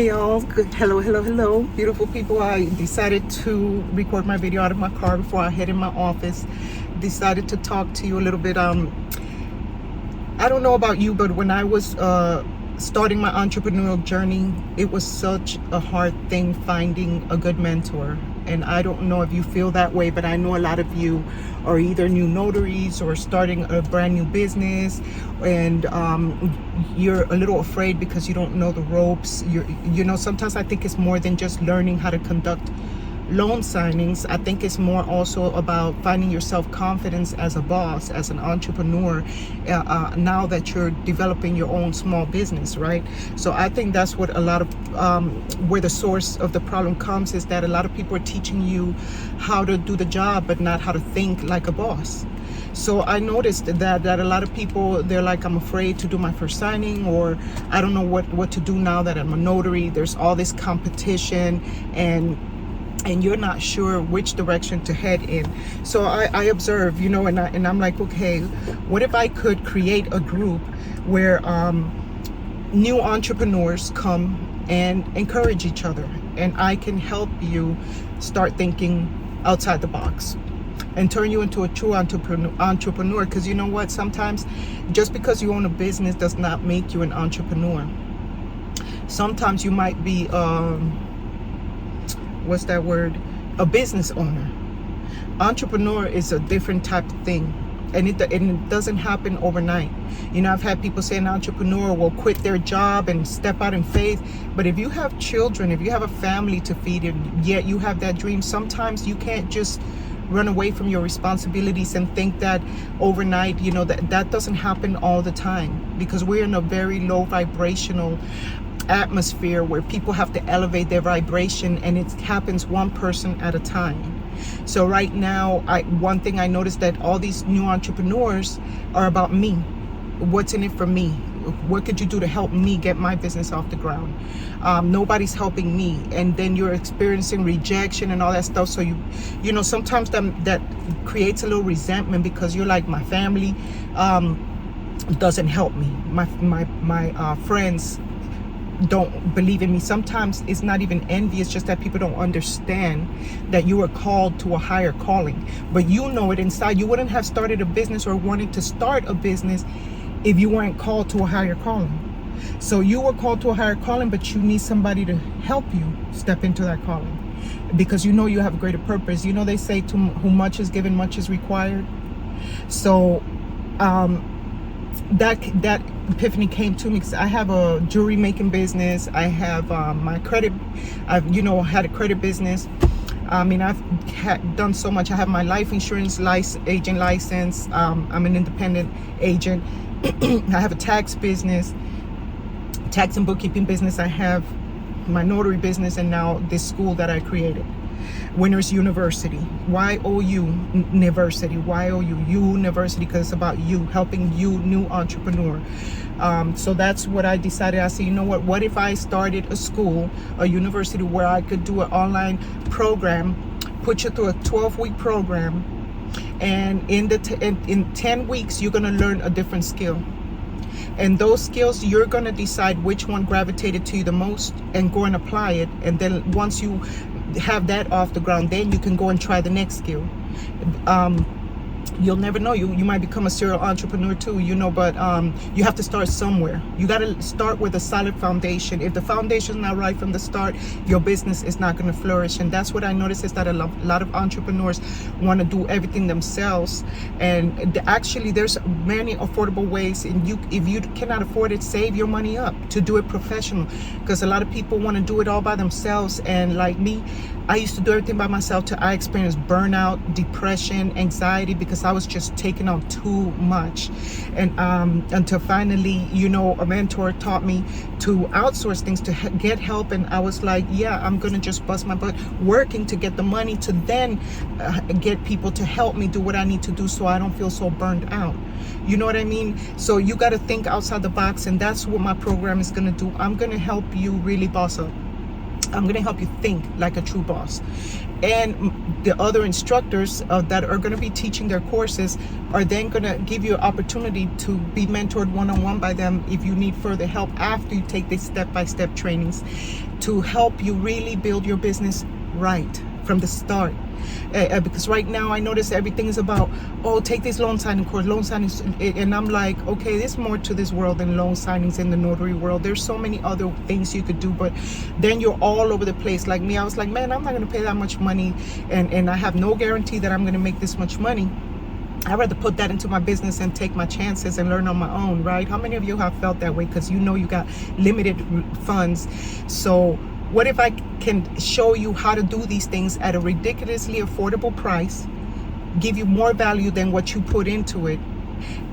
Hey y'all, hello, beautiful people. I decided to record my video out of my car before I head in my office. Decided to talk to you a little bit. I don't know about you, but when I was starting my entrepreneurial journey, it was such a hard thing finding a good mentor. And I don't know if you feel that way, but I know a lot of you are either new notaries or starting a brand new business, and you're a little afraid because you don't know the ropes. Sometimes I think it's more than just learning how to conduct loan signings. I think it's more also about finding your self-confidence as a boss, as an entrepreneur, now that you're developing your own small business, right? So I think that's what a lot of where the source of the problem comes, is that a lot of people are teaching you how to do the job but not how to think like a boss. So I noticed that a lot of people, they're like, I'm afraid to do my first signing, or I don't know what to do now that I'm a notary. There's all this competition, and you're not sure which direction to head in. So I observe, and I'm like, okay, what if I could create a group where new entrepreneurs come and encourage each other, and I can help you start thinking outside the box and turn you into a true entrepreneur. Because you know what, sometimes just because you own a business does not make you an entrepreneur. Sometimes you might be what's that word? A business owner. Entrepreneur is a different type of thing, and it doesn't happen overnight. I've had people say an entrepreneur will quit their job and step out in faith, but if you have children, if you have a family to feed, and yet you have that dream, sometimes you can't just run away from your responsibilities and think that overnight, that doesn't happen all the time, because we're in a very low vibrational atmosphere where people have to elevate their vibration, and it happens one person at a time. So right now, one thing I noticed, that all these new entrepreneurs are about me. What's in it for me? What could you do to help me get my business off the ground? Nobody's helping me, and then you're experiencing rejection and all that stuff. So sometimes that creates a little resentment, because you're like, my family doesn't help me. My friends don't believe in me. Sometimes it's not even envy, it's just that people don't understand that you are called to a higher calling. But you know it inside. You wouldn't have started a business or wanted to start a business if you weren't called to a higher calling. So you were called to a higher calling, but you need somebody to help you step into that calling, because you have a greater purpose. They say, to whom much is given, much is required. So that epiphany came to me because I have a jewelry making business. I have my credit. I've had a credit business. I've done so much. I have my life insurance agent license. I'm an independent agent. I have a tax business, tax and bookkeeping business. I have my notary business, and now this school that I created, Winners University, YOU University, YOU University, because it's about you, helping you, new entrepreneur. So that's what I decided. I said, what if I started a school, a university, where I could do an online program, put you through a 12-week program, and in 10 weeks, you're going to learn a different skill. And those skills, you're going to decide which one gravitated to you the most and go and apply it. And then once you have that off the ground, then you can go and try the next skill. You'll never know. You might become a serial entrepreneur too, but you have to start somewhere. You got to start with a solid foundation. If the foundation is not right from the start, your business is not going to flourish. And that's what I noticed, is that a lot of entrepreneurs want to do everything themselves. And actually, there's many affordable ways. And if you cannot afford it, save your money up to do it professional. Because a lot of people want to do it all by themselves. And like me, I used to do everything by myself till I experienced burnout, depression, anxiety, because I was just taking on too much. And until finally, a mentor taught me to outsource things, to get help. And I was like, yeah, I'm going to just bust my butt working to get the money to then get people to help me do what I need to do, so I don't feel so burned out. You know what I mean? So you got to think outside the box, and that's what my program is going to do. I'm going to help you really boss up. I'm going to help you think like a true boss. and the other instructors that are going to be teaching their courses are then going to give you an opportunity to be mentored one-on-one by them if you need further help after you take these step-by-step trainings to help you really build your business right from the start. Because right now I notice everything is about, oh, take this loan signing course, loan signings, and I'm like, okay, there's more to this world than loan signings in the notary world. There's so many other things you could do, but then you're all over the place. Like me, I was like, man, I'm not going to pay that much money, and I have no guarantee that I'm going to make this much money. I'd rather put that into my business and take my chances and learn on my own, right? How many of you have felt that way? Because you know you got limited funds. So what if I can show you how to do these things at a ridiculously affordable price, give you more value than what you put into it?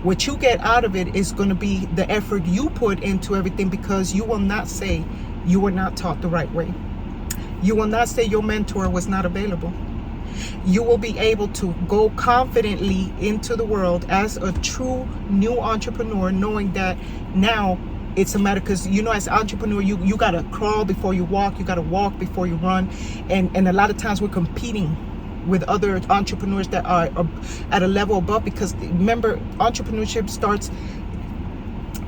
What you get out of it is going to be the effort you put into everything, because you will not say you were not taught the right way. You will not say your mentor was not available. You will be able to go confidently into the world as a true new entrepreneur, knowing that now it's a matter, because you know, as an entrepreneur, you got to crawl before you walk, you got to walk before you run, and a lot of times we're competing with other entrepreneurs that are at a level above, because remember, entrepreneurship starts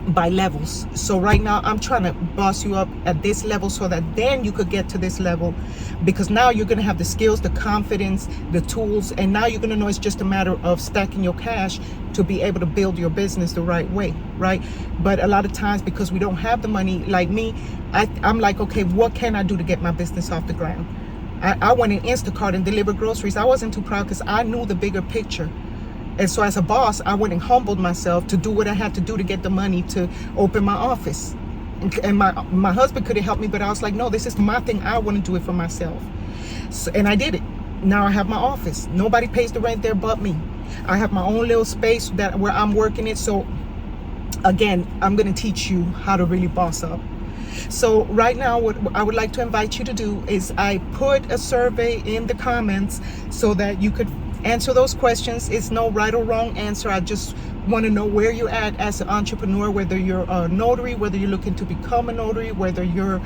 by levels. So right now I'm trying to boss you up at this level so that then you could get to this level, because now you're going to have the skills, the confidence, the tools, and now you're going to know it's just a matter of stacking your cash to be able to build your business the right way, right? But a lot of times, because we don't have the money, like me, I'm like, okay, what can I do to get my business off the ground? I went in Instacart and delivered groceries. I wasn't too proud because I knew the bigger picture. And so as a boss, I went and humbled myself to do what I had to do to get the money to open my office. And my husband could have helped me, but I was like, no, this is my thing. I want to do it for myself. So, and I did it. Now I have my office. Nobody pays the rent there but me. I have my own little space where I'm working it. So again, I'm going to teach you how to really boss up. So right now, what I would like to invite you to do is I put a survey in the comments so that you could answer those questions. It's no right or wrong answer. I just want to know where you're at as an entrepreneur, whether you're a notary, whether you're looking to become a notary, whether you're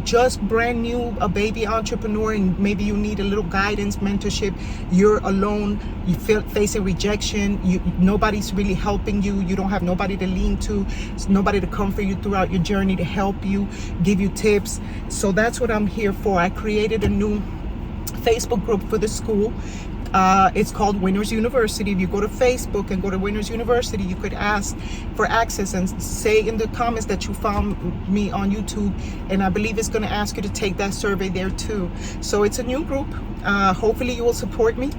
just brand new, a baby entrepreneur, and maybe you need a little guidance, mentorship. You're alone, you feel facing rejection, nobody's really helping you, you don't have nobody to lean to, nobody to comfort you throughout your journey, to help you, give you tips. So that's what I'm here for. I created a new Facebook group for the school. It's called Winners University. If you go to Facebook and go to Winners University, you could ask for access and say in the comments that you found me on YouTube, and I believe it's going to ask you to take that survey there too. So it's a new group. Hopefully you will support me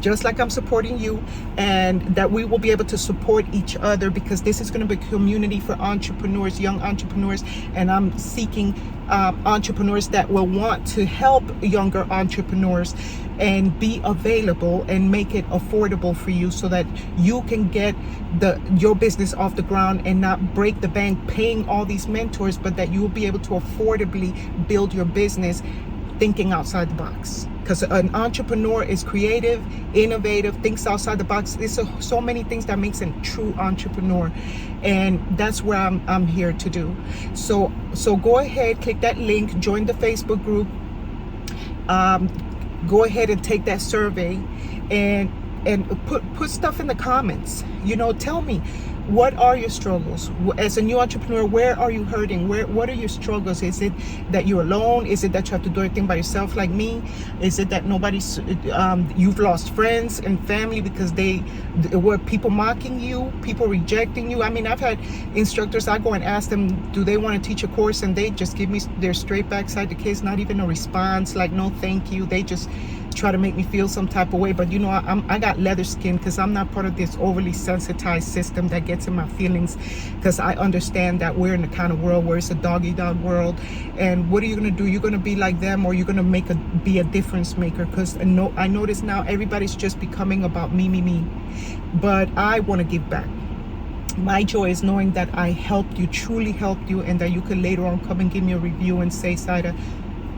just like I'm supporting you, and that we will be able to support each other, because this is going to be a community for entrepreneurs, young entrepreneurs, and I'm seeking entrepreneurs that will want to help younger entrepreneurs and be available and make it affordable for you, so that you can get your business off the ground and not break the bank paying all these mentors, but that you will be able to affordably build your business thinking outside the box. Because an entrepreneur is creative, innovative, thinks outside the box. There's so many things that makes a true entrepreneur, and that's where I'm here to do. So go ahead, click that link, join the Facebook group, go ahead and take that survey, and put stuff in the comments. You know, tell me, what are your struggles as a new entrepreneur? Where are you hurting? What are your struggles? Is it that you're alone? Is it that you have to do everything by yourself like me? Is it that nobody's you've lost friends and family because they were people mocking you, people rejecting you? I mean, I've had instructors, I go and ask them, do they want to teach a course, and they just give me their straight backside the case, not even a response, like no thank you. They just try to make me feel some type of way. But you know, I got leather skin, because I'm not part of this overly sensitized system that gets in my feelings, because I understand that we're in the kind of world where it's a dog-eat-dog world. And what are you going to do? You're going to be like them, or you're going to be a difference maker? Because I notice now everybody's just becoming about me. But I want to give back. My joy is knowing that I helped you, truly helped you, and that you can later on come and give me a review and say, Saida,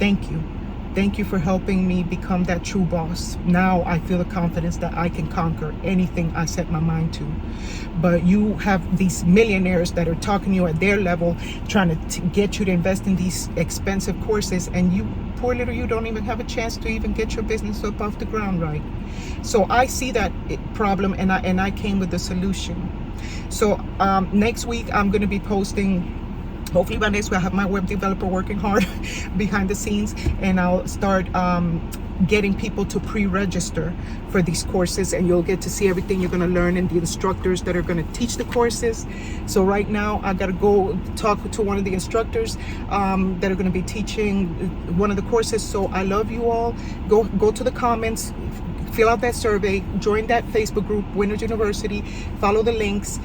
thank you. Thank you for helping me become that true boss. Now I feel the confidence that I can conquer anything I set my mind to. But you have these millionaires that are talking to you at their level, trying to get you to invest in these expensive courses, and you, poor little you, don't even have a chance to even get your business up off the ground right. So I see that problem, and I came with the solution. So next week I'm going to be posting. Hopefully by next week, I have my web developer working hard behind the scenes, and I'll start getting people to pre-register for these courses, and you'll get to see everything you're going to learn and the instructors that are going to teach the courses. So right now, I got to go talk to one of the instructors that are going to be teaching one of the courses. So I love you all. Go to the comments, fill out that survey, join that Facebook group, Winners University, follow the links.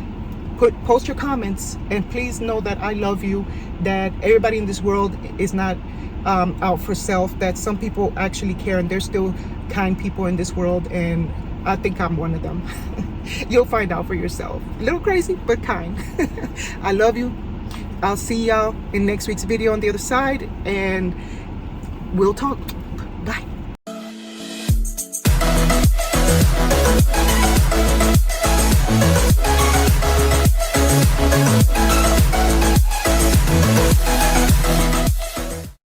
Post your comments, and please know that I love you, that everybody in this world is not out for self, that some people actually care, and there's still kind people in this world, and I think I'm one of them. You'll find out for yourself. A little crazy, but kind. I love you. I'll see y'all in next week's video on the other side, and we'll talk.